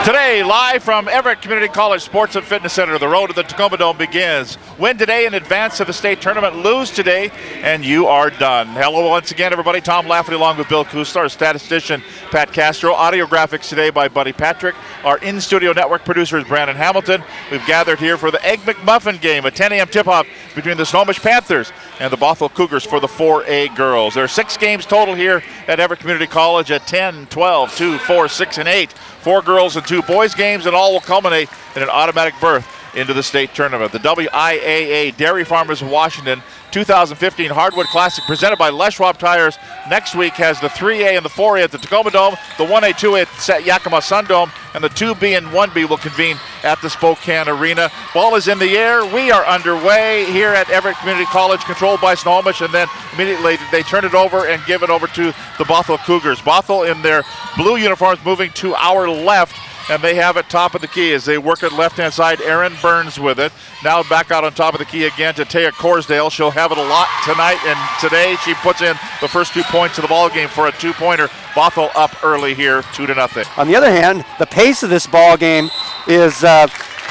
Today, live from Everett Community College Sports and Fitness Center, the road to the Tacoma Dome begins. Win today in advance of the state tournament, lose today, and you are done. Hello once again, everybody. Tom Lafferty along with Bill Kusler, our statistician Pat Castro. Audio graphics today by Buddy Patrick. Our in-studio network producer is Brandon Hamilton. We've gathered here for the Egg McMuffin game, a 10 a.m. tip-off between the Snohomish Panthers and the Bothell Cougars for the 4A girls. There are 6 games total here at Everett Community College at 10, 12, 2, 4, 6, and 8. 4 girls and 2 boys games, and all will culminate in an automatic berth into the state tournament. The WIAA Dairy Farmers of Washington 2015 Hardwood Classic presented by Schwab Tires next week has the 3A and the 4A at the Tacoma Dome, the 1A, 2A at Yakima Sun Dome, and the 2B and 1B will convene at the Spokane Arena. Ball is in the air. We are underway here at Everett Community College, controlled by Snohomish, and then immediately they turn it over and give it over to the Bothell Cougars. Bothell in their blue uniforms moving to our left, and they have it top of the key as they work it left-hand side. Aaron Burns with it. Now back out on top of the key again to Taya Corsdale. She'll have it a lot tonight, and today she puts in the first 2 points of the ball game for a 2-pointer. Bothell up early here, 2-0. On the other hand, the pace of this ball game is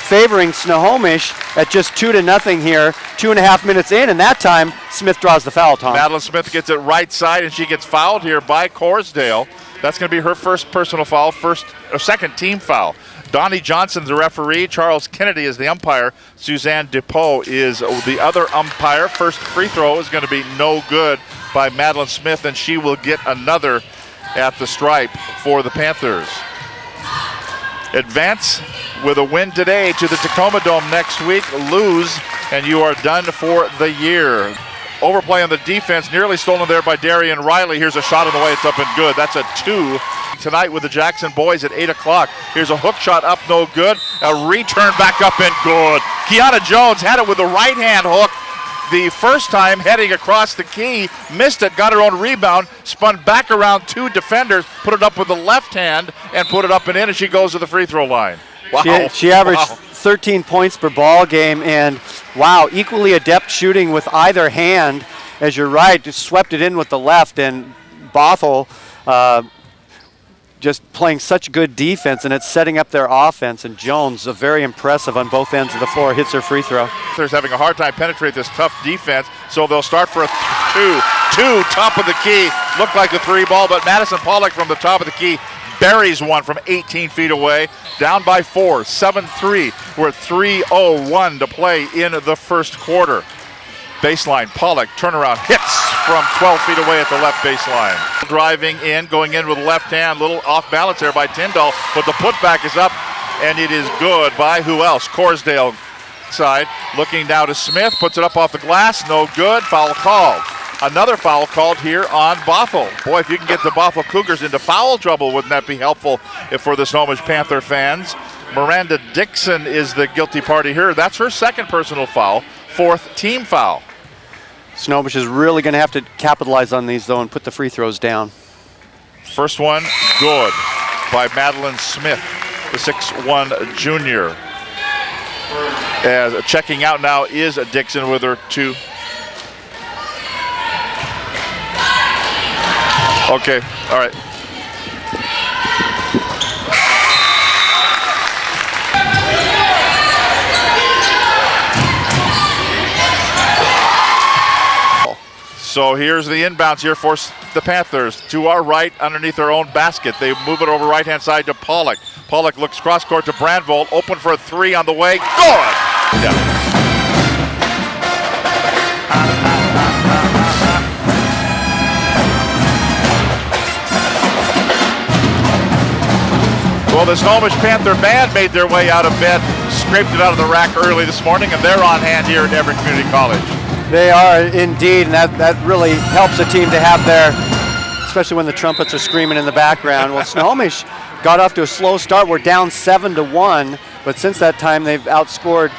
favoring Snohomish at just 2-0 here, 2.5 minutes in, and that time Smith draws the foul, Tom. Madeline Smith gets it right side, and she gets fouled here by Corsdale. That's going to be her first personal foul, second team foul. Donnie Johnson's the referee. Charles Kennedy is the umpire. Suzanne DePoe is the other umpire. First free throw is going to be no good by Madeline Smith, and she will get another at the stripe for the Panthers. Advance with a win today to the Tacoma Dome next week. Lose, and you are done for the year. Overplay on the defense, nearly stolen there by Darian Riley. Here's a shot on the way, it's up and good. That's a 2 tonight with the Jackson boys at 8 o'clock. Here's a hook shot up, no good. A return back up and good. Kiana Jones had it with the right hand hook the first time, heading across the key, missed it, got her own rebound, spun back around 2 defenders, put it up with the left hand, and put it up and in, and she goes to the free throw line. Wow. She averaged 13 points per ball game, and wow, equally adept shooting with either hand. As you're right, just swept it in with the left, and Bothell just playing such good defense, and it's setting up their offense, and Jones, very impressive on both ends of the floor, hits her free throw. They're having a hard time penetrate this tough defense, so they'll start for a 2, top of the key, look like a 3 ball, but Madison Pollock from the top of the key buries one from 18 feet away. Down by 4, 7-3. We're at 3:01 to play in the first quarter. Baseline, Pollock, turnaround, hits from 12 feet away at the left baseline. Driving in, going in with left hand, little off balance there by Tyndall, but the putback is up, and it is good by who else? Corsdale side, looking now to Smith, puts it up off the glass, no good, foul called. Another foul called here on Bothell. Boy, if you can get the Bothell Cougars into foul trouble, wouldn't that be helpful for the Snohomish Panther fans? Miranda Dixon is the guilty party here. That's her second personal foul, 4th team foul. Snohomish is really going to have to capitalize on these, though, and put the free throws down. First one, good, by Madeline Smith, the 6'1 junior. As checking out now is Dixon with her 2. Okay, all right. So here's the inbounds here for the Panthers. To our right, underneath their own basket. They move it over right-hand side to Pollock. Pollock looks cross-court to Brandvold. Open for a 3 on the way. Good! Yeah. Well, the Snohomish Panther band made their way out of bed, scraped it out of the rack early this morning, and they're on hand here at Everett Community College. They are indeed, and that really helps a team to have their, especially when the trumpets are screaming in the background. Well, Snohomish got off to a slow start. We're down 7-1, but since that time they've outscored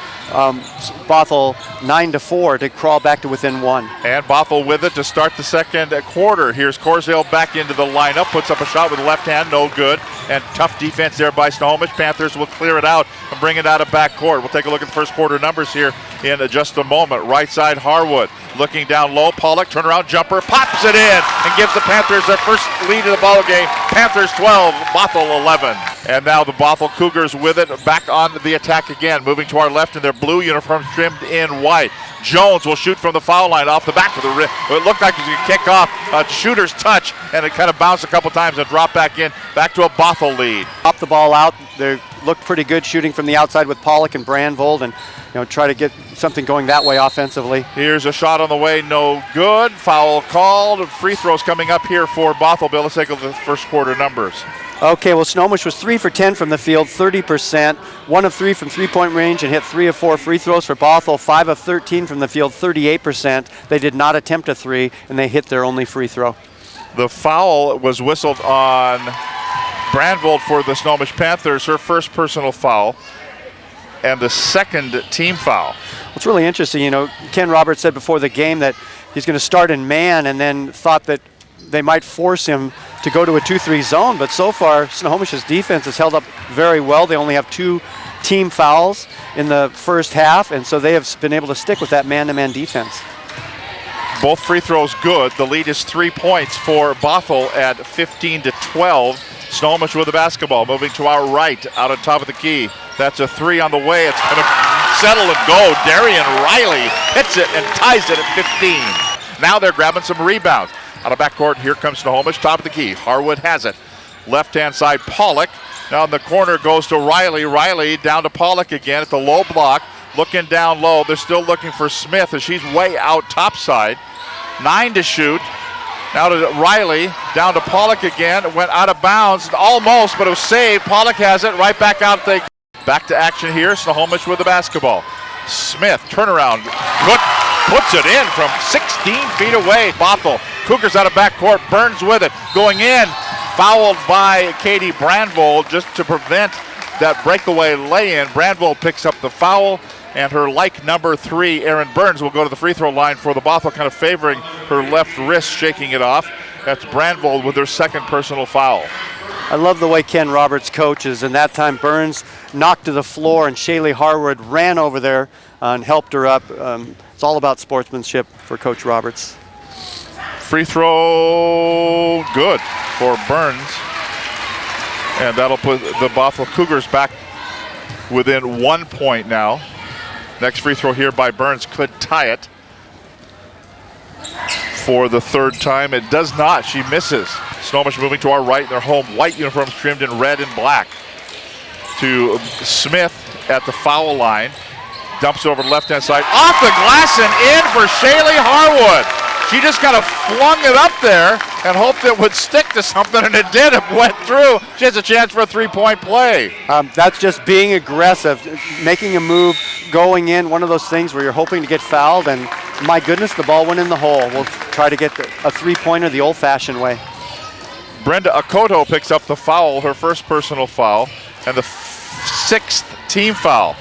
Bothell 9-4 to crawl back to within 1. And Bothell with it to start the second quarter. Here's Corsdale back into the lineup, puts up a shot with the left hand, no good. And tough defense there by Snohomish. Panthers will clear it out and bring it out of backcourt. We'll take a look at the first quarter numbers here in just a moment. Right side, Harwood looking down low. Pollock, turnaround jumper, pops it in and gives the Panthers their first lead of the ball game. Panthers 12, Bothell 11. And now the Bothell Cougars with it, back on the attack again, moving to our left in their blue uniforms trimmed in white. Jones will shoot from the foul line off the back of the rim. It looked like he was going to kick off a shooter's touch, and it kind of bounced a couple times and dropped back in, back to a Bothell lead. Pop the ball out. They looked pretty good shooting from the outside with Pollock and Brandvold, and try to get something going that way offensively. Here's a shot on the way, no good. Foul called. Free throws coming up here for Bothell. Bill, let's take a look at the first quarter numbers. Okay, well, Snohomish was 3 for 10 from the field, 30%, 1 of 3 from three-point range, and hit 3 of 4 free throws. For Bothell, 5 of 13 from the field, 38%. They did not attempt a three, and they hit their only free throw. The foul was whistled on Brandvold for the Snohomish Panthers, her first personal foul, and the second team foul. What's really interesting, Ken Roberts said before the game that he's going to start in man, and then thought that they might force him to go to a 2-3 zone, but so far Snohomish's defense has held up very well. They only have 2 team fouls in the first half, and so they have been able to stick with that man-to-man defense. Both free throws good. The lead is 3 points for Bothell at 15-12. Snohomish with the basketball, moving to our right, out on top of the key. That's a 3 on the way. It's going to settle and go. Darian Riley hits it and ties it at 15. Now they're grabbing some rebounds. Out of backcourt, here comes Snohomish, top of the key. Harwood has it. Left-hand side, Pollock. Now in the corner goes to Riley. Riley down to Pollock again at the low block. Looking down low. They're still looking for Smith as she's way out topside. 9 to shoot. Now to Riley, down to Pollock again. Went out of bounds, almost, but it was saved. Pollock has it, right back out. Back to action here, Snohomish with the basketball. Smith, turnaround, puts it in from 16 feet away. Bothell, Cougars out of backcourt, Burns with it, going in. Fouled by Katie Brandvold just to prevent that breakaway lay-in. Brandvold picks up the foul, and her number 3, Erin Burns, will go to the free throw line for the Bothell, kind of favoring her left wrist, shaking it off. That's Brandvold with her second personal foul. I love the way Ken Roberts coaches, and that time Burns knocked to the floor, and Shaylee Harwood ran over there and helped her up. It's all about sportsmanship for Coach Roberts. Free throw good for Burns, and that'll put the Bothell Cougars back within 1 point now. Next free throw here by Burns could tie it for the third time. It does not. She misses. Snohomish moving to our right in their home white uniforms trimmed in red and black. To Smith at the foul line. Dumps over the left-hand side. Off the glass and in for Shaylee Harwood. She just kind of flung it up there and hoped it would stick to something, and it did. It went through. She has a chance for a three-point play. That's just being aggressive, making a move, going in, one of those things where you're hoping to get fouled, and my goodness, the ball went in the hole. We'll try to get a three-pointer the old-fashioned way. Brenda Akoto picks up the foul, her first personal foul, and the 6th team foul.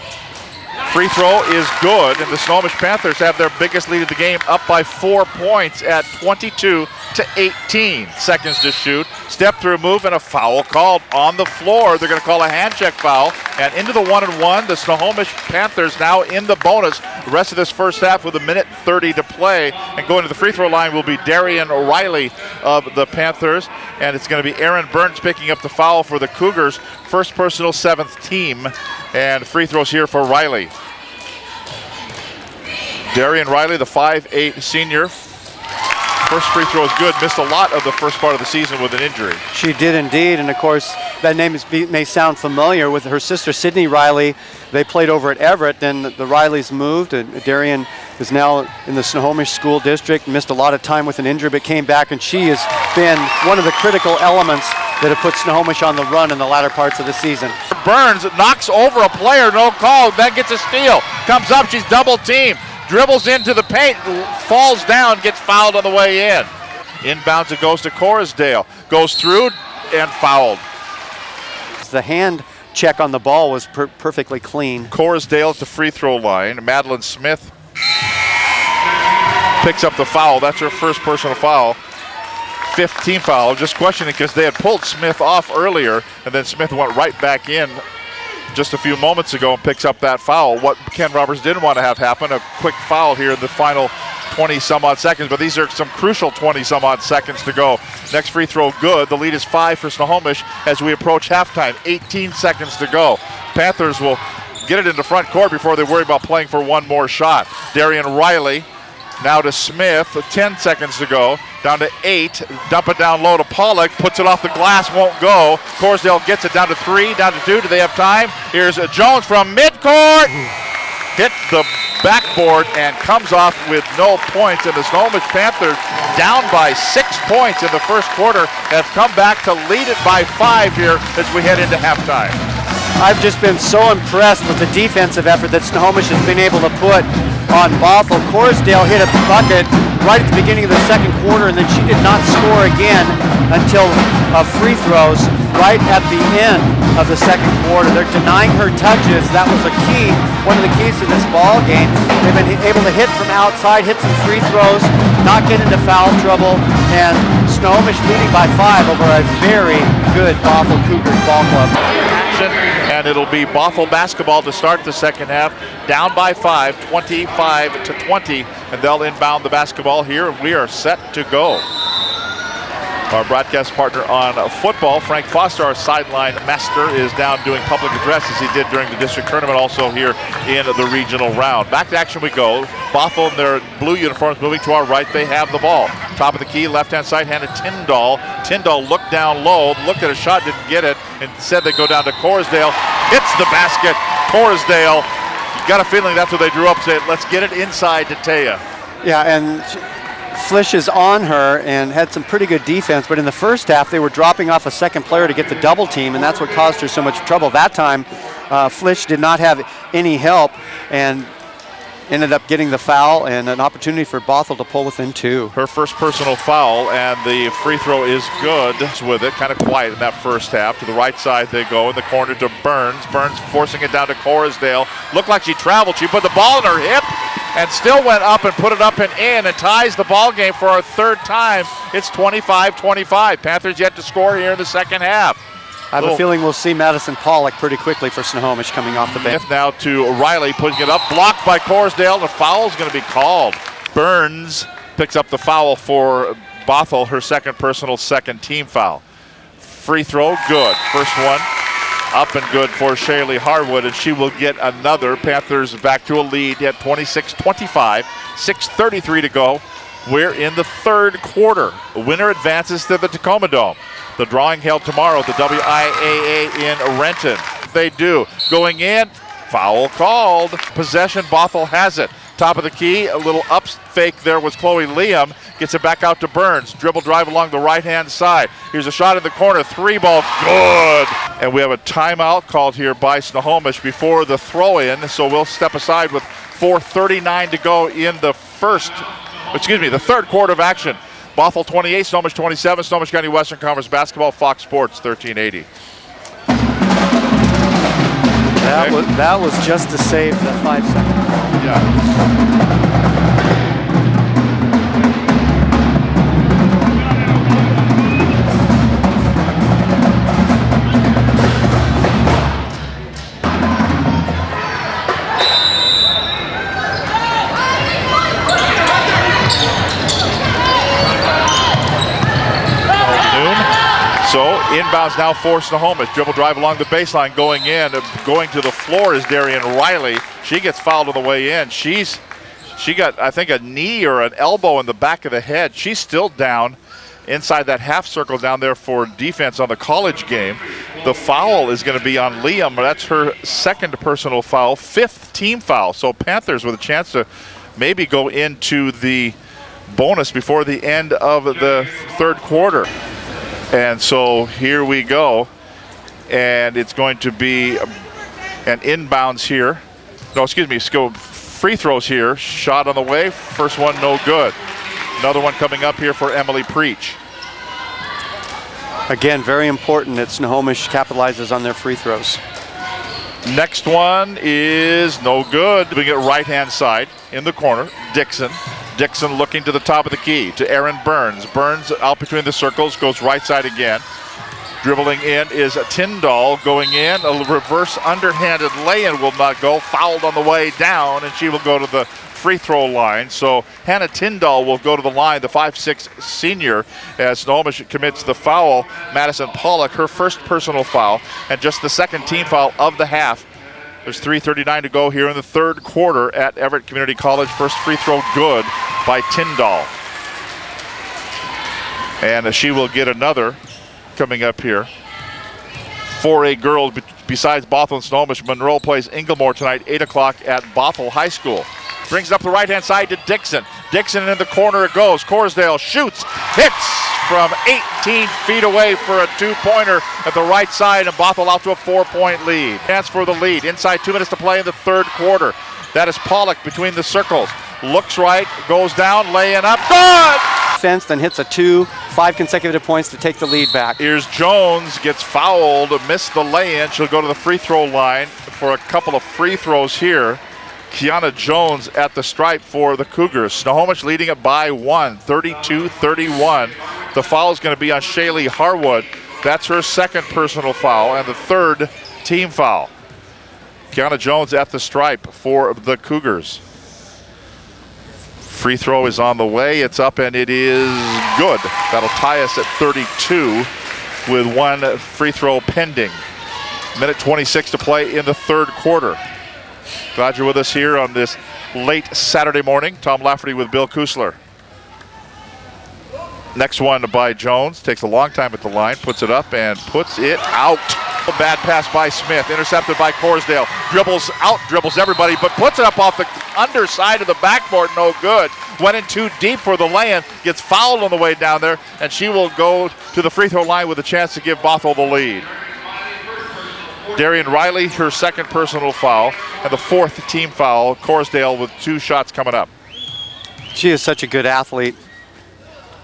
Free throw is good, and the Snohomish Panthers have their biggest lead of the game, up by 4 points at 22-18. Seconds to shoot. Step through move and a foul called on the floor. They're going to call a hand check foul, and into the 1-and-1. The Snohomish Panthers now in the bonus. The rest of this first half with 1:30 to play, and going to the free throw line will be Darian Riley of the Panthers, and it's going to be Erin Burns picking up the foul for the Cougars. First personal, 7th team, and free throws here for Riley. Darian Riley, the 5'8" senior. First free throw is good. Missed a lot of the first part of the season with an injury. She did indeed, and of course that name may sound familiar with her sister Sydney Riley. They played over at Everett, and the Rileys moved, and Darian is now in the Snohomish School District. Missed a lot of time with an injury, but came back, and she has been one of the critical elements that have put Snohomish on the run in the latter parts of the season. Burns knocks over a player, no call, then gets a steal. Comes up, she's double teamed. Dribbles into the paint, falls down, gets fouled on the way in. Inbounds, it goes to Corrisdale. Goes through and fouled. The hand check on the ball was perfectly clean. Corrisdale at the free throw line. Madeline Smith picks up the foul. That's her first personal foul. 5th team foul. Just questioning because they had pulled Smith off earlier, and then Smith went right back in just a few moments ago and picks up that foul. What Ken Roberts didn't want to have happen, a quick foul here in the final 20-some-odd seconds, but these are some crucial 20-some-odd seconds to go Next free throw good. The lead is 5 for Snohomish as we approach halftime. 18 seconds to go. Panthers will get it into front court before they worry about playing for one more shot. Darian Riley now to Smith. 10 seconds to go. Down to 8. Dump it down low to Pollock. Puts it off the glass. Won't go. Corsdale gets it down to 3. Down to 2. Do they have time? Here's Jones from midcourt. Hit the backboard and comes off with no points. And the Snohomish Panthers, down by 6 points in the first quarter, have come back to lead it by 5 here as we head into halftime. I've just been so impressed with the defensive effort that Snohomish has been able to put on Bothell. Corsdale hit a bucket right at the beginning of the second quarter, and then she did not score again until free throws right at the end of the second quarter. They're denying her touches. That was a key, one of the keys to this ball game. They've been able to hit from outside, hit some free throws, not get into foul trouble, and Snohomish leading by 5 over a very good Bothell Cougars ball club. And it'll be Bothell basketball to start the second half. Down by 5, 25-20, and they'll inbound the basketball here, and we are set to go. Our broadcast partner on football, Frank Foster, our sideline master, is down doing public address as he did during the district tournament, also here in the regional round. Back to action we go. Bothell in their blue uniforms moving to our right. They have the ball. Top of the key, left-hand side, handed Tyndall. Tyndall looked down low, looked at a shot, didn't get it. Instead, they go down to Corsdale. Hits the basket. Corsdale. You got a feeling that's what they drew up. Say, let's get it inside to Taya. Yeah, and Flish is on her and had some pretty good defense, but in the first half they were dropping off a second player to get the double team, and that's what caused her so much trouble. That time Flish did not have any help and ended up getting the foul and an opportunity for Bothell to pull within 2. Her first personal foul, and the free throw is good with it. Kind of quiet in that first half. To the right side they go, in the corner to Burns. Burns forcing it down to Corsdale. Looked like she traveled. She put the ball in her hip and still went up and put it up and in and ties the ball game for our third time. It's 25-25. Panthers yet to score here in the second half. I have a feeling we'll see Madison Pollock pretty quickly for Snohomish coming off the bench. Now to Riley, putting it up, blocked by Corsdale. The foul is going to be called. Burns picks up the foul for Bothell, her second personal, second team foul. Free throw, good. First one up and good for Shaylee Harwood, and she will get another. Panthers back to a lead at 26-25, 6:33 to go. We're in the third quarter. The winner advances to the Tacoma Dome. The drawing held tomorrow at the WIAA in Renton. They do. Going in, foul called. Possession, Bothell has it. Top of the key, a little up fake there was Chloe Liam. Gets it back out to Burns. Dribble drive along the right-hand side. Here's a shot in the corner. 3-ball, good. And we have a timeout called here by Snohomish before the throw-in. So we'll step aside with 4:39 to go in the the third quarter of action. Bothell 28, Snohomish 27, Snohomish County Western Conference Basketball, Fox Sports 1380. That was just to save the 5 seconds. Yeah. So inbounds now for Snohomish. Dribble drive along the baseline, going in. Going to the floor is Darian Riley. She gets fouled on the way in. She got, I think, a knee or an elbow in the back of the head. She's still down inside that half circle down there for defense on the college game. The foul is going to be on Liam. That's her second personal foul, 5th team foul. So Panthers with a chance to maybe go into the bonus before the end of the third quarter. And so here we go, and it's going to be an inbounds here. No, excuse me, free throws here. Shot on the way, first one no good. Another one coming up here for Emily Preach. Again, very important that Snohomish capitalizes on their free throws. Next one is no good. We get right-hand side in the corner, Dixon. Dixon looking to the top of the key to Aaron Burns. Burns out between the circles, goes right side again. Dribbling in is Tyndall going in. A reverse underhanded lay-in will not go. Fouled on the way down, and she will go to the free throw line. So Hannah Tyndall will go to the line, the 5'6" senior, as Snohomish commits the foul. Madison Pollock, her first personal foul, and just the second team foul of the half. There's 3:39 to go here in the third quarter at Everett Community College. First free throw good by Tyndall. And she will get another coming up here. 4A girls besides Bothell and Snohomish. Monroe plays Inglemore tonight, 8 o'clock at Bothell High School. Brings it up the right-hand side to Dixon. Dixon in the corner it goes. Corsdale shoots, hits from 18 feet away for a two-pointer at the right side, and Bothell out to a 4-point lead. Chance for the lead. Inside 2 minutes to play in the third quarter. That is Pollock between the circles. Looks right, goes down, laying up, good! Fence, then hits a 5 consecutive points to take the lead back. Here's Jones, gets fouled, missed the lay-in. She'll go to the free throw line for a couple of free throws here. Kiana Jones at the stripe for the Cougars. Snohomish leading it by 1, 32-31. The foul is going to be on Shaylee Harwood. That's her second personal foul and the third team foul. Kiana Jones at the stripe for the Cougars. Free throw is on the way. It's up and it is good. That'll tie us at 32 with one free throw pending. Minute 26 to play in the third quarter. Glad you're with us here on this late Saturday morning. Tom Lafferty with Bill Kusler. Next one by Jones. Takes a long time at the line. Puts it up and puts it out. A bad pass by Smith. Intercepted by Corsdale. Dribbles out, dribbles everybody, but puts it up off the underside of the backboard. No good. Went in too deep for the lay-in. Gets fouled on the way down there, and she will go to the free throw line with a chance to give Bothell the lead. Darian Riley, her second personal foul, and the fourth team foul. Corsdale with 2 shots coming up. She is such a good athlete.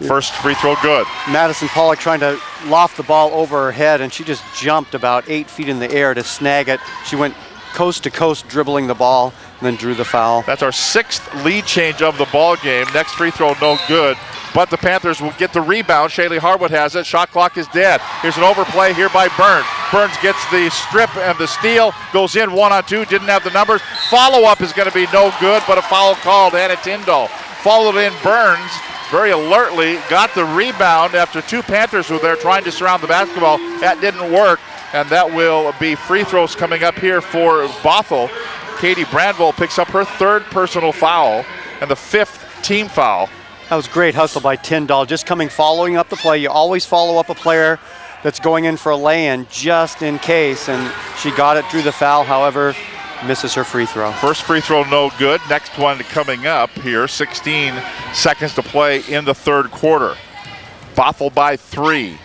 First free throw good. Madison Pollock trying to loft the ball over her head, and she just jumped about 8 feet in the air to snag it. She went coast to coast dribbling the ball and then drew the foul. That's our 6th lead change of the ball game. Next free throw no good, but the Panthers will get the rebound. Shaylee Harwood has it. Shot clock is dead. Here's an overplay here by Burns. Burns gets the strip and the steal, goes in 1-on-2, didn't have the numbers. Follow-up is going to be no good, but a foul called. Hannah Tyndall followed in Burns. Very alertly got the rebound after 2 Panthers were there trying to surround the basketball. That didn't work, and that will be free throws coming up here for Bothell. Katie Brandville picks up her 3rd personal foul and the 5th team foul. That was great hustle by Tyndall, just following up the play. You always follow up a player that's going in for a lay-in just in case, and she got it, drew the foul, however, misses her free throw. First free throw no good. Next one coming up here. 16 seconds to play in the third quarter. Bothell by 3.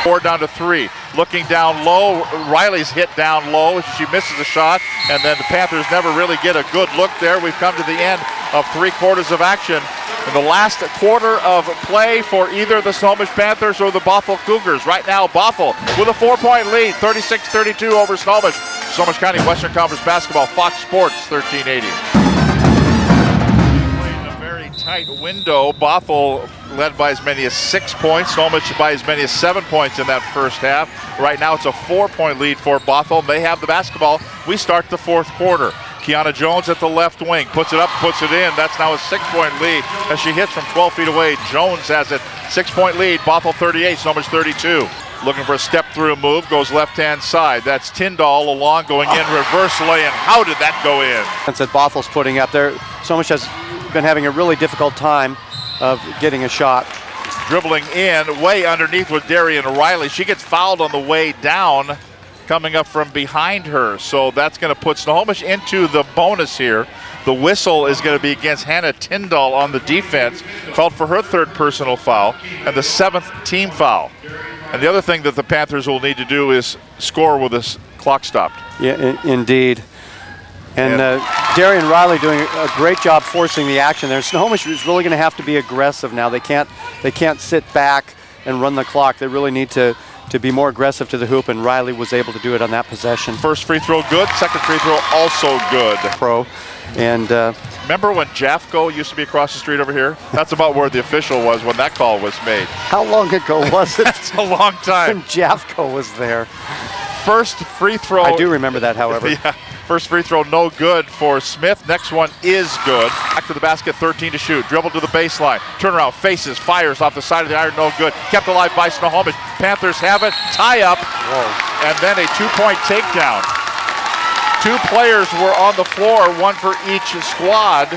4 down to 3. Looking down low. Riley's hit down low. She misses the shot, and then the Panthers never really get a good look there. We've come to the end of 3 quarters of action. In the last quarter of play for either the Snohomish Panthers or the Bothell Cougars. Right now, Bothell with a 4-point lead, 36-32 over Snohomish. Snohomish County Western Conference Basketball, Fox Sports, 1380. In a very tight window, Bothell led by as many as 6 points, Snohomish by as many as 7 points in that first half. Right now, it's a 4-point lead for Bothell. They have the basketball. We start the fourth quarter. Kiana Jones at the left wing, puts it up, puts it in. That's now a 6-point lead as she hits from 12 feet away. Jones has it, 6-point lead, Bothell 38, Snohomish 32. Looking for a step-through move, goes left-hand side. That's Tyndall along, going in, reverse lay-in. How did that go in? That's what Bothell's putting up there. Snohomish has been having a really difficult time of getting a shot. Dribbling in, way underneath with Darian Riley. She gets fouled on the way down, coming up from behind her. So that's going to put Snohomish into the bonus here. The whistle is going to be against Hannah Tyndall on the defense, called for her 3rd personal foul and the 7th team foul. And the other thing that the Panthers will need to do is score with this clock stopped. Yeah, indeed. And Darian Riley doing a great job forcing the action there. Snohomish is really going to have to be aggressive now. They can't sit back and run the clock. They really need to be more aggressive to the hoop, and Riley was able to do it on that possession. First free throw good, second free throw also good. And remember when Jeffco used to be across the street over here? That's about where the official was when that call was made. How long ago was it? That's a long time. When Jeffco was there. First free throw. I do remember that, however. Yeah. First free throw, no good for Smith. Next one is good. Back to the basket, 13 to shoot. Dribble to the baseline. Turnaround, faces, fires off the side of the iron, no good. Kept alive by Snohomish. Panthers have it. Tie up. Whoa. And then a 2-point takedown. 2 players were on the floor, one for each squad.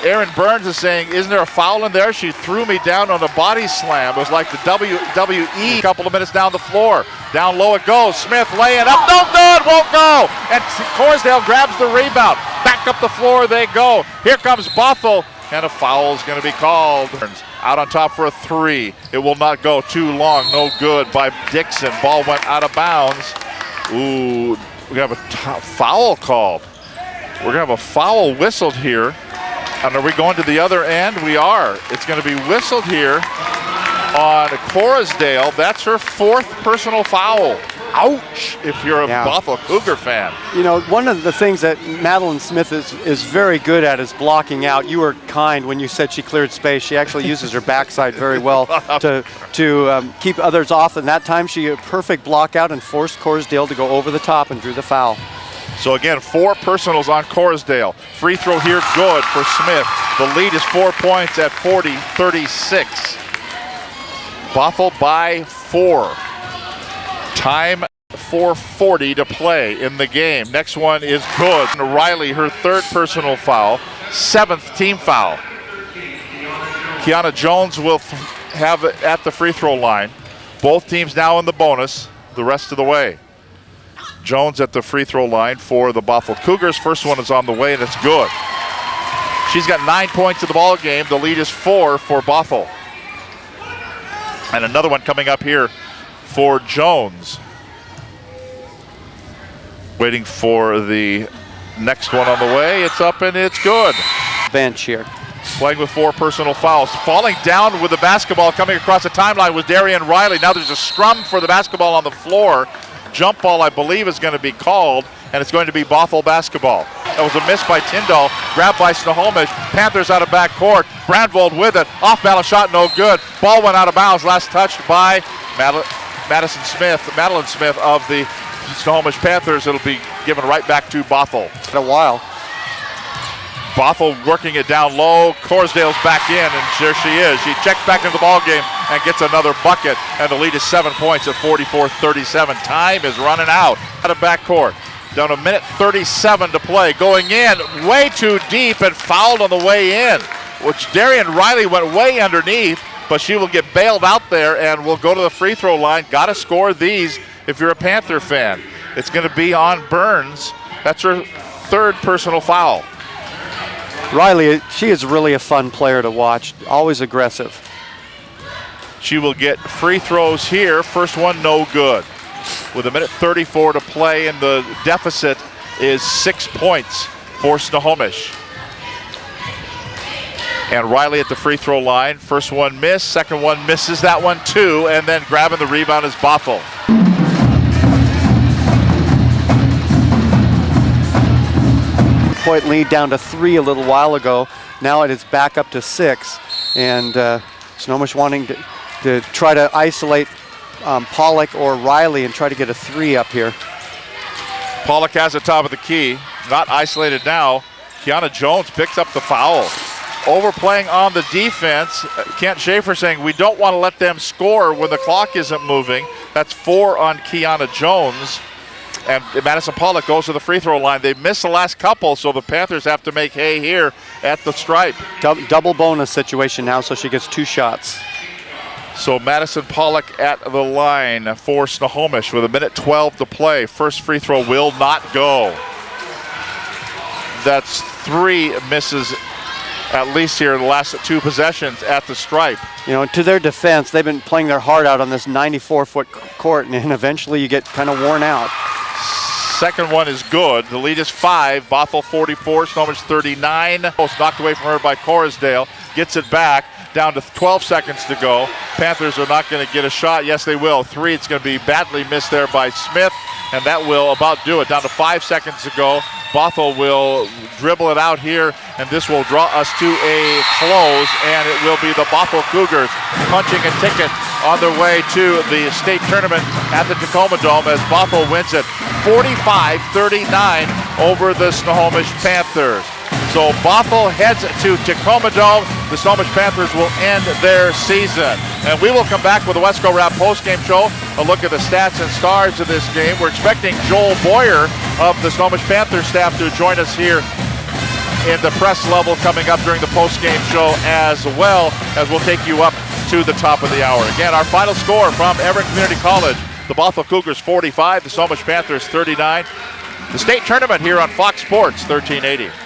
Aaron Burns is saying, isn't there a foul in there? She threw me down on a body slam. It was like the WWE. A couple of minutes down the floor. Down low it goes. Smith laying up. No good. Won't go. And Corsdale grabs the rebound. Back up the floor they go. Here comes Bothell. And a foul is going to be called. Out on top for a 3. It will not go. Too long. No good by Dixon. Ball went out of bounds. Ooh, we have a foul called. We're going to have a foul whistled here. And are we going to the other end? We are. It's going to be whistled here on Corsdale. That's her 4th personal foul. Ouch, if you're a Bothell Cougar fan. You know, one of the things that Madeline Smith is very good at is blocking out. You were kind when you said she cleared space. She actually uses her backside very well to keep others off. And that time she had a perfect block out and forced Corsdale to go over the top and drew the foul. So again, 4 personals on Corsdale. Free throw here, good for Smith. The lead is 4 points at 40-36. Bothell by 4. Time 4:40 to play in the game. Next one is good. Riley, her 3rd personal foul, 7th team foul. Kiana Jones will have it at the free throw line. Both teams now in the bonus the rest of the way. Jones at the free throw line for the Bothell Cougars. First one is on the way, and it's good. She's got 9 points in the ball game. The lead is 4 for Bothell. And another one coming up here for Jones. Waiting for the next one on the way. It's up and it's good. Bench here. Playing with 4 personal fouls. Falling down with the basketball coming across the timeline was Darian Riley. Now there's a scrum for the basketball on the floor. Jump ball, I believe, is going to be called, and it's going to be Bothell basketball. That was a miss by Tyndall, grabbed by Snohomish. Panthers out of backcourt. Brandvold with it. Off-balance shot, no good. Ball went out of bounds. Last touched by Madeline Smith of the Snohomish Panthers. It'll be given right back to Bothell. In a while. Bothell working it down low. Corsdale's back in, and there she is. She checks back into the ball game and gets another bucket, and the lead is 7 points at 44-37. Time is running out of backcourt. Down a minute 37 to play. Going in way too deep and fouled on the way in, which Darian Riley went way underneath, but she will get bailed out there and will go to the free throw line. Got to score these if you're a Panther fan. It's going to be on Burns. That's her 3rd personal foul. Riley, she is really a fun player to watch, always aggressive. She will get free throws here. First one, no good. With a minute 34 to play, and the deficit is 6 points for Snohomish. And Riley at the free throw line. First one missed, second one misses that one too, and then grabbing the rebound is Bothell. Point lead down to 3 a little while ago. Now it is back up to 6, and Snohomish wanting to try to isolate Pollock or Riley and try to get a 3 up here. Pollock has the top of the key, not isolated now. Kiana Jones picks up the foul. Overplaying on the defense. Kent Schaefer saying we don't want to let them score when the clock isn't moving. That's 4 on Kiana Jones. And Madison Pollock goes to the free throw line. They missed the last couple, so the Panthers have to make hay here at the stripe. Double bonus situation now, so she gets 2 shots. So Madison Pollock at the line for Snohomish with a minute 12 to play. First free throw will not go. That's 3 misses at least here in the last 2 possessions at the stripe. You know, to their defense, they've been playing their heart out on this 94-foot court, and eventually you get kind of worn out. Second one is good. The lead is 5. Bothell 44, Snohomish 39. Almost knocked away from her by Corsdale. Gets it back. Down to 12 seconds to go. Panthers are not going to get a shot. Yes, they will. 3. It's going to be badly missed there by Smith, and that will about do it. Down to 5 seconds to go. Bothell will dribble it out here, and this will draw us to a close, and it will be the Bothell Cougars punching a ticket on their way to the state tournament at the Tacoma Dome as Bothell wins it 45-39 over the Snohomish Panthers. So Bothell heads to Tacoma Dome. The Snohomish Panthers will end their season. And we will come back with a Wesco Wrap postgame show, a look at the stats and stars of this game. We're expecting Joel Boyer of the Snohomish Panthers staff to join us here in the press level coming up during the postgame show, as well as we'll take you up to the top of the hour. Again, our final score from Everett Community College, the Bothell Cougars 45, the Snohomish Panthers 39. The state tournament here on Fox Sports 1380.